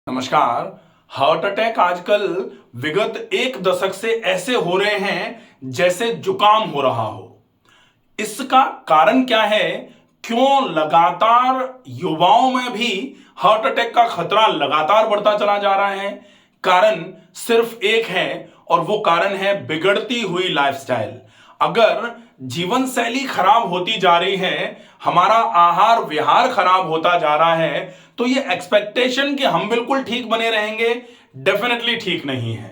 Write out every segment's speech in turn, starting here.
नमस्कार। Heart attack आजकल विगत एक दशक से ऐसे हो रहे हैं जैसे जुकाम हो रहा हो। इसका कारण क्या है? क्यों लगातार युवाओं में भी हार्ट अटैक का खतरा लगातार बढ़ता चला जा रहा है? कारण सिर्फ एक है और वो कारण है बिगड़ती हुई लाइफस्टाइल। अगर जीवन शैली खराब होती जा रही है, हमारा आहार विहार खराब होता जा रहा है, तो ये एक्सपेक्टेशन कि हम बिल्कुल ठीक बने रहेंगे, डेफिनेटली ठीक नहीं है।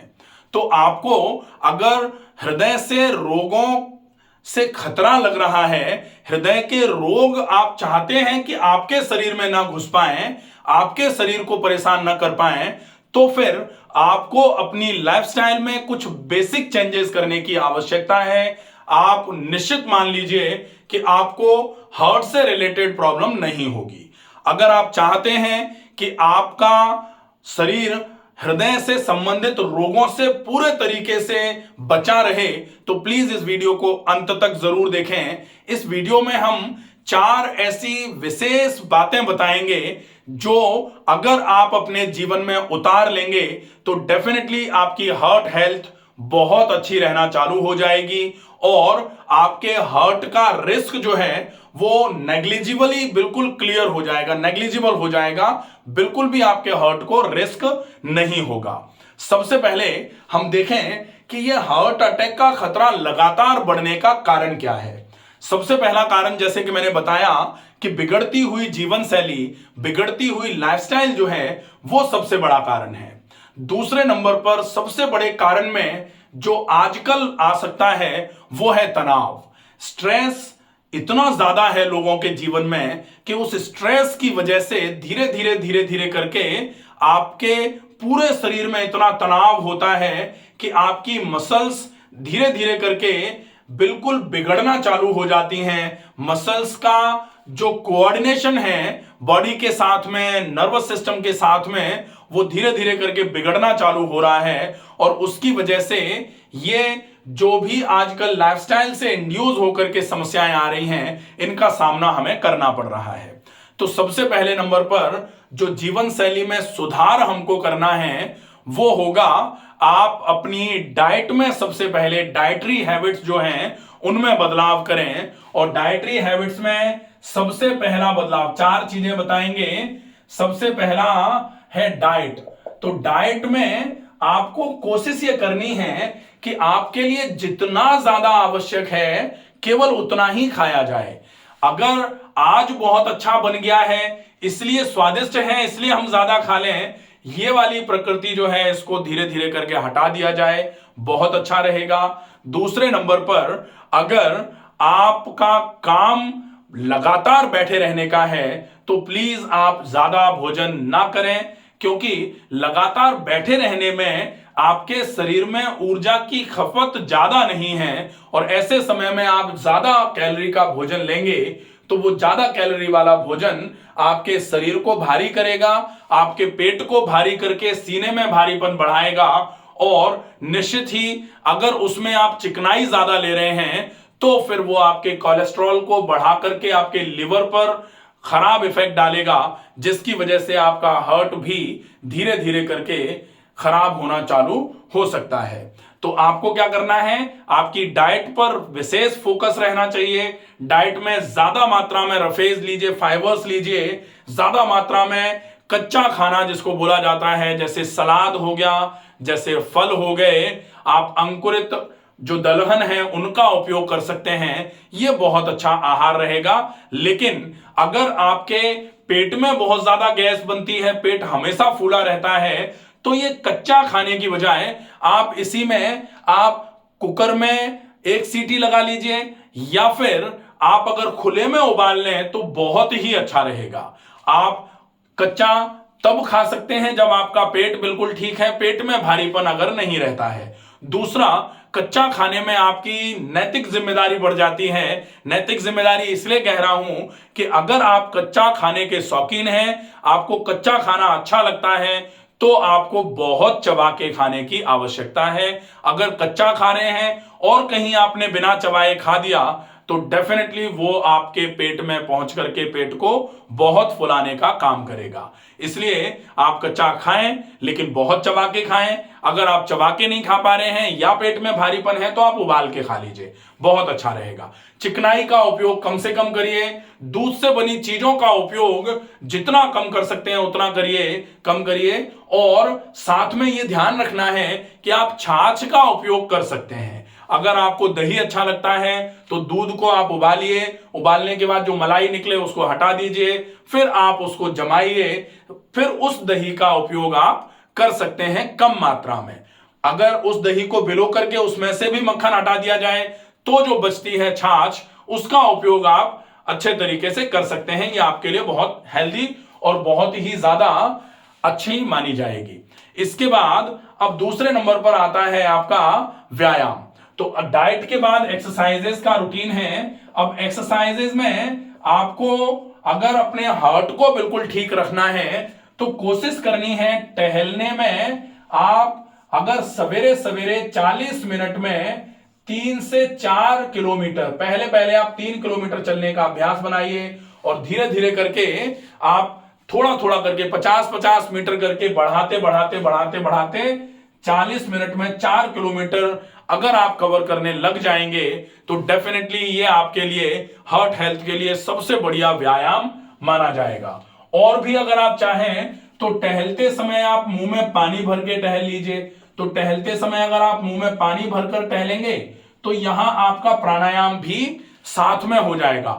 तो आपको अगर हृदय से रोगों से खतरा लग रहा है, हृदय के रोग आप चाहते हैं कि आपके शरीर में ना घुस पाएं, आपके शरीर को परेशान ना कर पाएं, तो फिर आपको अपनी लाइफस्टाइल में कुछ बेसिक चेंजेस करने की आवश्यकता है। आप निश्चित मान लीजिए कि आपको हार्ट से रिलेटेड प्रॉब्लम नहीं होगी। अगर आप चाहते हैं कि आपका शरीर हृदय से संबंधित रोगों से पूरे तरीके से बचा रहे, तो प्लीज इस वीडियो को अंत तक जरूर देखें। इस वीडियो में हम 4 ऐसी विशेष बातें बताएंगे जो अगर आप अपने जीवन में उतार लेंगे तो डेफिनेटली आपकी हार्ट हेल्थ बहुत अच्छी रहना चालू हो जाएगी और आपके हार्ट का रिस्क जो है वो नेग्लिजिबली बिल्कुल क्लियर हो जाएगा, नेग्लिजिबल हो जाएगा। बिल्कुल भी आपके हार्ट को रिस्क नहीं होगा। सबसे पहले हम देखें कि यह हार्ट अटैक का खतरा लगातार बढ़ने का कारण क्या है। सबसे पहला कारण, जैसे कि मैंने बताया, कि बिगड़ती हुई जीवन शैली, बिगड़ती हुई लाइफस्टाइल जो है वो सबसे बड़ा कारण है। दूसरे नंबर पर सबसे बड़े कारण में जो आजकल आ सकता है वो है तनाव। स्ट्रेस इतना ज्यादा है लोगों के जीवन में कि उस स्ट्रेस की वजह से धीरे धीरे करके आपके पूरे शरीर में इतना तनाव होता है कि आपकी मसल्स धीरे धीरे करके बिल्कुल बिगड़ना चालू हो जाती हैं। मसल्स का जो कोऑर्डिनेशन है बॉडी के साथ में, नर्वस सिस्टम के साथ में, वो धीरे धीरे करके बिगड़ना चालू हो रहा है और उसकी वजह से ये जो भी आजकल लाइफस्टाइल से इंड्यूस होकर के समस्याएं आ रही हैं, इनका सामना हमें करना पड़ रहा है। तो सबसे पहले नंबर पर जो जीवन शैली में सुधार हमको करना है वो होगा, आप अपनी डाइट में सबसे पहले डाइटरी हैबिट्स जो हैं उनमें बदलाव करें। और डाइटरी हैबिट्स में सबसे पहला बदलाव, 4 चीजें बताएंगे। सबसे पहला है डाइट। तो डाइट में आपको कोशिश ये करनी है कि आपके लिए जितना ज्यादा आवश्यक है केवल उतना ही खाया जाए। अगर आज बहुत अच्छा बन गया है, इसलिए स्वादिष्ट है, इसलिए हम ज्यादा खा लें, ये वाली प्रकृति जो है इसको धीरे धीरे करके हटा दिया जाए, बहुत अच्छा रहेगा। दूसरे नंबर पर अगर आपका काम लगातार बैठे रहने का है तो प्लीज आप ज्यादा भोजन ना करें, क्योंकि लगातार बैठे रहने में आपके शरीर में ऊर्जा की खपत ज्यादा नहीं है और ऐसे समय में आप ज्यादा कैलोरी का भोजन लेंगे तो वो ज्यादा कैलोरी वाला भोजन आपके शरीर को भारी करेगा, आपके पेट को भारी करके सीने में भारीपन बढ़ाएगा और निश्चित ही अगर उसमें आप चिकनाई ज्यादा ले रहे हैं तो फिर वो आपके कोलेस्ट्रॉल को बढ़ा करके आपके लिवर पर खराब इफेक्ट डालेगा, जिसकी वजह से आपका हार्ट भी धीरे धीरे करके खराब होना चालू हो सकता है। तो आपको क्या करना है, आपकी डाइट पर विशेष फोकस रहना चाहिए। डाइट में ज्यादा मात्रा में रफेज लीजिए, फाइबर्स लीजिए, ज्यादा मात्रा में कच्चा खाना जिसको बोला जाता है, जैसे सलाद हो गया, जैसे फल हो गए, आप अंकुरित जो दलहन है उनका उपयोग कर सकते हैं। यह बहुत अच्छा आहार रहेगा। लेकिन अगर आपके पेट में बहुत ज्यादा गैस बनती है, पेट हमेशा फूला रहता है, तो ये कच्चा खाने की बजाय आप इसी में आप कुकर में 1 सीटी लगा लीजिए या फिर आप अगर खुले में उबाल लें तो बहुत ही अच्छा रहेगा। आप कच्चा तब खा सकते हैं जब आपका पेट बिल्कुल ठीक है, पेट में भारीपन अगर नहीं रहता है। दूसरा, कच्चा खाने में आपकी नैतिक जिम्मेदारी बढ़ जाती है। नैतिक जिम्मेदारी इसलिए कह रहा हूं कि अगर आप कच्चा खाने के शौकीन हैं, आपको कच्चा खाना अच्छा लगता है, तो आपको बहुत चबा के खाने की आवश्यकता है। अगर कच्चा खा रहे हैं और कहीं आपने बिना चबाए खा दिया तो डेफिनेटली वो आपके पेट में पहुंच करके पेट को बहुत फुलाने का काम करेगा। इसलिए आप कच्चा खाएं, लेकिन बहुत चबा के खाएं। अगर आप चबा के नहीं खा पा रहे हैं या पेट में भारीपन है तो आप उबाल के खा लीजिए, बहुत अच्छा रहेगा। चिकनाई का उपयोग कम से कम करिए। दूध से बनी चीजों का उपयोग जितना कम कर सकते हैं उतना करिए, कम करिए। और साथ में यह ध्यान रखना है कि आप छाछ का उपयोग कर सकते हैं। अगर आपको दही अच्छा लगता है तो दूध को आप उबालिए, उबालने के बाद जो मलाई निकले उसको हटा दीजिए, फिर आप उसको जमाइए, फिर उस दही का उपयोग आप कर सकते हैं कम मात्रा में। अगर उस दही को भिगो करके उसमें से भी मक्खन हटा दिया जाए तो जो बचती है छाछ, उसका उपयोग आप अच्छे तरीके से कर सकते हैं। ये आपके लिए बहुत हेल्दी और बहुत ही ज्यादा अच्छी मानी जाएगी। इसके बाद अब दूसरे नंबर पर आता है आपका व्यायाम। तो डाइट के बाद एक्सरसाइजेस का रूटीन है। अब एक्सरसाइजेस में आपको अगर अपने हार्ट को बिल्कुल ठीक रखना है तो कोशिश करनी है टहलने में। आप अगर सवेरे सवेरे 40 मिनट में 3 से 4 किलोमीटर, पहले पहले आप 3 किलोमीटर चलने का अभ्यास बनाइए और धीरे धीरे करके आप थोड़ा थोड़ा करके 50-50 मीटर करके बढ़ाते बढ़ाते बढ़ाते बढ़ाते 40 मिनट में 4 किलोमीटर अगर आप कवर करने लग जाएंगे तो डेफिनेटली ये आपके लिए हार्ट हेल्थ के लिए सबसे बढ़िया व्यायाम माना जाएगा। और भी अगर आप चाहें तो टहलते समय आप मुंह में पानी भर के टहल लीजिए। तो टहलते समय अगर आप मुंह में पानी भरकर टहलेंगे तो यहां आपका प्राणायाम भी साथ में हो जाएगा।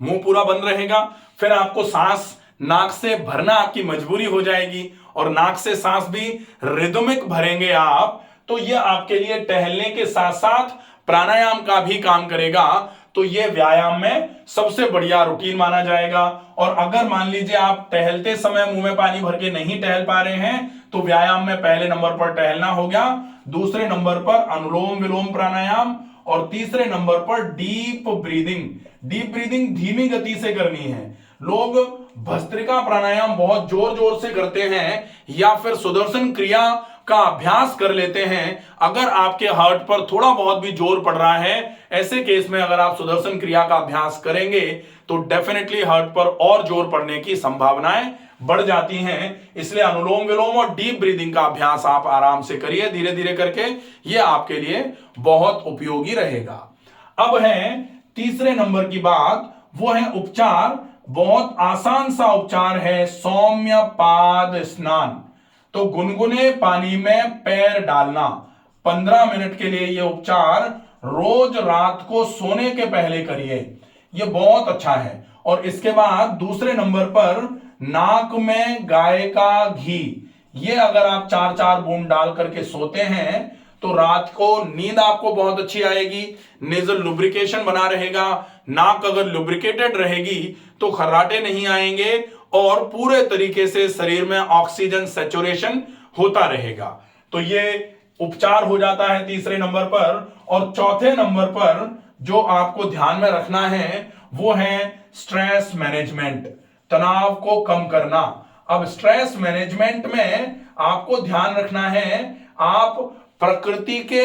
मुंह पूरा बंद रहेगा, फिर आपको सांस नाक से भरना आपकी मजबूरी हो जाएगी और नाक से सांस भी रिदमिक भरेंगे आप, तो यह आपके लिए टहलने के साथ साथ प्राणायाम का भी काम करेगा। तो यह व्यायाम में सबसे बढ़िया रूटीन माना जाएगा। और अगर मान लीजिए आप टहलते समय मुंह में पानी भर के नहीं टहल पा रहे हैं तो व्यायाम में पहले नंबर पर टहलना हो गया, दूसरे नंबर पर अनुलोम विलोम प्राणायाम और तीसरे नंबर पर डीप ब्रीदिंग। डीप ब्रीदिंग धीमी गति से करनी है। लोग भस्त्रिका प्राणायाम बहुत जोर जोर से करते हैं या फिर सुदर्शन क्रिया का अभ्यास कर लेते हैं। अगर आपके हार्ट पर थोड़ा बहुत भी जोर पड़ रहा है, ऐसे केस में अगर आप सुदर्शन क्रिया का अभ्यास करेंगे तो डेफिनेटली हार्ट पर और जोर पड़ने की संभावनाएं बढ़ जाती हैं। इसलिए अनुलोम विलोम और डीप ब्रीदिंग का अभ्यास आप आराम से करिए, धीरे धीरे करके। यह आपके लिए बहुत उपयोगी रहेगा। अब है तीसरे नंबर की बात, वो है उपचार। बहुत आसान सा उपचार है सौम्य पाद स्नान। तो गुनगुने पानी में पैर डालना 15 मिनट के लिए, यह उपचार रोज रात को सोने के पहले करिए, यह बहुत अच्छा है। और इसके बाद दूसरे नंबर पर नाक में गाय का घी, ये अगर आप 4-4 बूंद डाल करके सोते हैं तो रात को नींद आपको बहुत अच्छी आएगी। नेजल लुब्रिकेशन बना रहेगा। नाक अगर लुब्रिकेटेड रहेगी तो खर्राटे नहीं आएंगे और पूरे तरीके से शरीर में ऑक्सीजन सैचुरेशन होता रहेगा। तो ये उपचार हो जाता है तीसरे नंबर पर। और चौथे नंबर पर जो आपको ध्यान में रखना है वो है स्ट्रेस मैनेजमेंट, तनाव को कम करना। अब स्ट्रेस मैनेजमेंट में आपको ध्यान रखना है, आप प्रकृति के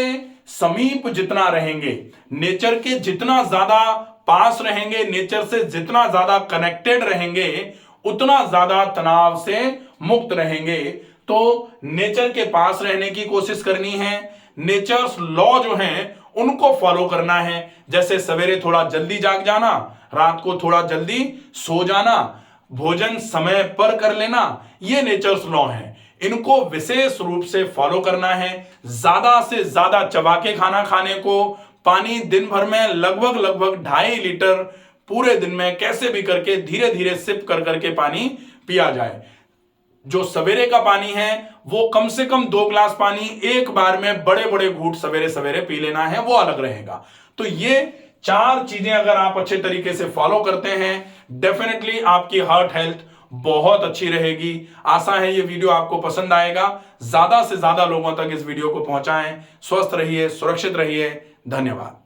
समीप जितना रहेंगे, नेचर के जितना ज्यादा पास रहेंगे, नेचर से जितना ज्यादा कनेक्टेड रहेंगे, उतना ज्यादा तनाव से मुक्त रहेंगे। तो नेचर के पास रहने की कोशिश करनी है। नेचर्स लॉ जो हैं उनको फॉलो करना है। जैसे सवेरे थोड़ा जल्दी जाग जाना, रात को थोड़ा जल्दी सो जाना, भोजन समय पर कर लेना, ये नेचर्स लॉ हैं। इनको विशेष रूप से फॉलो करना है। ज्यादा से ज्यादा चबा के खाना खाने को, पानी दिन भर में लगभग 2.5 लीटर पूरे दिन में कैसे भी करके धीरे धीरे सिप कर करके पानी पिया जाए। जो सवेरे का पानी है वो कम से कम 2 गिलास पानी एक बार में बड़े बड़े घूंट सवेरे सवेरे पी लेना है, वो अलग रहेगा। तो ये 4 चीजें अगर आप अच्छे तरीके से फॉलो करते हैं, डेफिनेटली आपकी हार्ट हेल्थ बहुत अच्छी रहेगी। आशा है ये वीडियो आपको पसंद आएगा। ज्यादा से ज्यादा लोगों तक इस वीडियो को पहुंचाएं। स्वस्थ रहिए, सुरक्षित रहिए। धन्यवाद।